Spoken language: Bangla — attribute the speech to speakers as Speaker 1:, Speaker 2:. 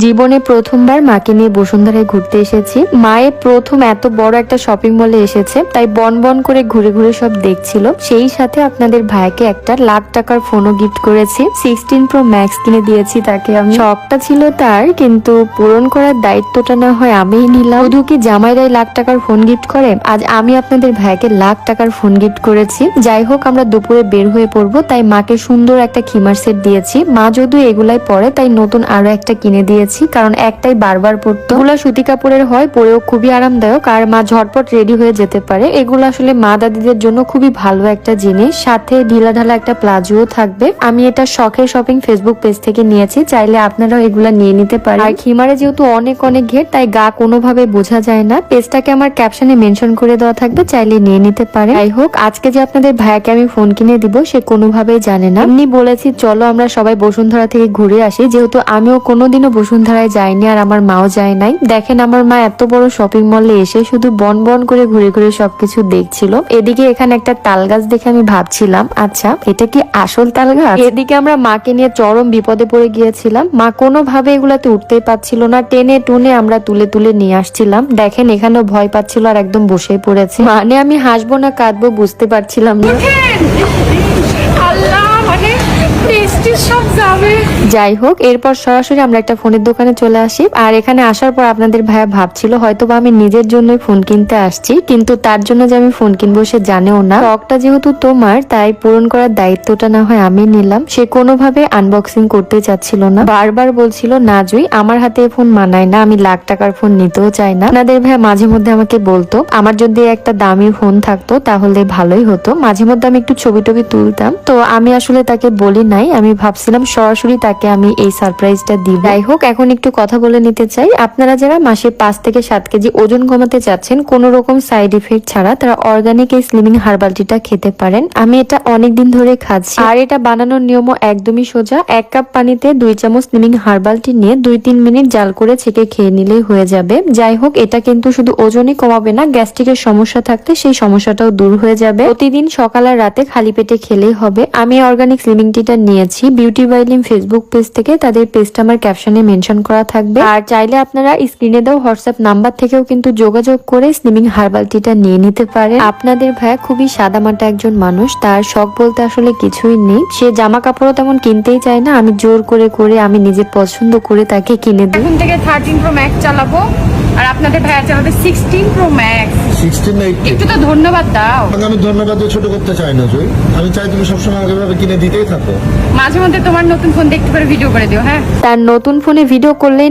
Speaker 1: জীবনে প্রথমবার মাকে নিয়ে বসুন্ধরায় ঘুরতে এসেছি। মায়ের প্রথম এত বড় একটা শপিং মলে এসেছে, তাই বন বন করে ঘুরে ঘুরে সব দেখছিল। সেই সাথে আপনাদের ভাইকে একটা লাখ টাকার ফোনও গিফট করেছি। 16 Pro Max কিনে দিয়েছি তাকে আমি। শখটা ছিল তার, কিন্তু পূরণ করার দায়িত্বটা না হয় আমিই নিলাম। শুধু কি জামাইরাই লাখ টাকার ফোন গিফট করে? আজ আমি আপনাদের ভাইকে লাখ টাকার ফোন গিফট করেছি। যাই হোক, আমরা দুপুরে বের হয়ে পড়বো, তাই মাকে সুন্দর একটা খিমার সেট দিয়েছি। মা যদিও এগুলাই পরে, তাই নতুন আরো একটা কিনে দিয়েছি, কারণ একটাই বারবার পরতো। এগুলা সুতি কাপড়ের হয়, পরেও খুবই আরামদায়ক, আর মা ঝটপট রেডি হয়ে যেতে পারে। এগুলো আসলে মা দাদিদের জন্য খুবই ভালো একটা জিনিস। সাথে ঢিলা ঢালা একটা প্লাজোও থাকবে। আমি এটা শখের শপিং ফেসবুক পেজ থেকে নিয়েছি, চাইলে আপনারাও এগুলা নিয়ে নিতে পারেন। আর খিমারে যেহেতু অনেক অনেক ঘের, তাই গা কোনোভাবে বোঝা যায় না। পেজটাকে আমার ক্যাপশনে মেনশন করে দেওয়া থাকবে, চাইলে নিয়ে নিতে পারেন। যাই হোক, আজকে যে আপনাদের ভাইয়াকে আমি ফোন কিনে দিব, সে কোনোভাবেই জানে না। এমনি বলেছি চলো আমরা সবাই বসুন্ধরা থেকে ঘুরে আসি, যেহেতু আমিও কোনোদিনও বসুন্ধরায় যাইনি আর আমার মাও যায় নাই। দেখেন, আমার মা এত বড় শপিং মলে এসে শুধু বন বন করে ঘুরে ঘুরে সবকিছু দেখছিল। এদিকে এখানে একটা তাল গাছ দেখে আমি ভাবছিলাম, আচ্ছা এটা কি আসল তাল গাছ? এদিকে আমরা মাকে নিয়ে চরম বিপদে পড়ে গিয়েছিলাম। মা কোনোভাবে এগুলাতে উঠতেই পারছিল না। টেনে টুনে আমরা তুলে তুলে নিয়ে আসছিলাম। দেখেন, এখানেও ভয় পাচ্ছিল আর একদম বসেই পড়েছে। মানে আমি হাসবো না কাঁদবো বুঝতে পারছিলাম না। যাই হোক, এরপর সরাসরি আমরা একটা ফোনের দোকানে চলে আসি। আর এখানে আসার পর আপনাদের ভাইয়া ভাবছিল হয়তো বা আমি নিজের জন্যই ফোন কিনতে আসছি, কিন্তু তার জন্য যে আমি ফোন কিনবো সে জানেও না। শখটা যেহেতু তোমার, তাই পূরণ করার দায়িত্বটা না হয় আমি নিলাম। সে কোনোভাবে আনবক্সিং করতে চাচ্ছিল না, বারবার বলছিল না জুই, আমার হাতে ফোন মানায় না, আমি লাখ টাকার ফোন নিতেও চাই না। আপনাদের ভাইয়া মাঝে মধ্যে আমাকে বলতো আমার যদি একটা দামি ফোন থাকতো তাহলে ভালোই হতো। মাঝে মধ্যে আমি একটু ছবি টবি তুলতাম, তো আমি আসলে তাকে বলি নাই। আমি ভাবছিলাম সরাসরি তাকে আমি এই সারপ্রাইজটা দিব। যাই হোক, এখন একটু কথা বলে নিতে চাই। আপনারা যারা মাসে 5 থেকে 7 কেজি ওজন কমাতে চাচ্ছেন কোন রকম সাইড ইফেক্ট ছাড়া, তারা অর্গানিক এই স্লিমিং হার্বাল টিটা খেতে পারেন। আমি এটা অনেকদিন ধরে খাচ্ছি, আর এটা বানানোর নিয়মও একদমই সোজা। 1 কাপ পানিতে 2 চামচ স্লিমিং হার্বাল টি নিয়ে 2-3 মিনিট জাল করে ছেঁকে খেয়ে নিলেই হয়ে যাবে। যাই হোক, এটা কিন্তু শুধু ওজনই কমাবে না, গ্যাস্ট্রিকের সমস্যা থাকলে সেই সমস্যাটাও দূর হয়ে যাবে। প্রতিদিন সকাল আর রাতে খালি পেটে খেলেই হবে। আমি অর্গানিক স্লিমিং টিটা নিয়েছি বিউটি বাই লিম ফেসবুক পেজ থেকে। তাদের পেজটা আমার ক্যাপশনে মেনশন করা থাকবে, আর চাইলে আপনারা স্ক্রিনে দেওয়া হোয়াটসঅ্যাপ নাম্বার থেকেও কিন্তু যোগাযোগ করে স্লিমিং হার্বাল টিটা নিয়ে নিতে পারেন। আপনাদের ভাইয়া খুবই সাদামাটা একজন মানুষ, তার শখ বলতে আসলে কিছুই নেই। সে জামা কাপড়ও তেমন কিনতেই চায় না, আমি জোর করে করে আমি নিজে পছন্দ করে তাকে কিনে দিই।
Speaker 2: এখন থেকে 13 Pro Max চালাবো, আর আপনাদের ভাইয়া চালাবে 16 Pro Max।
Speaker 3: 16 না 18?
Speaker 2: একটু তো ধন্যবাদ দাও।
Speaker 3: আমি ধন্যবাদ দিয়ে ছোট করতে চাই না জয়, আমি চাই তুমি সবসময় আমাকে এভাবে কিনে দিতেই থাকো।
Speaker 2: মাঝে মধ্যে তোমার নতুন ফোন দেখতে পারে ভিডিও করে দিও। হ্যাঁ,
Speaker 1: তার নতুন ফোনে ভিডিও করলেই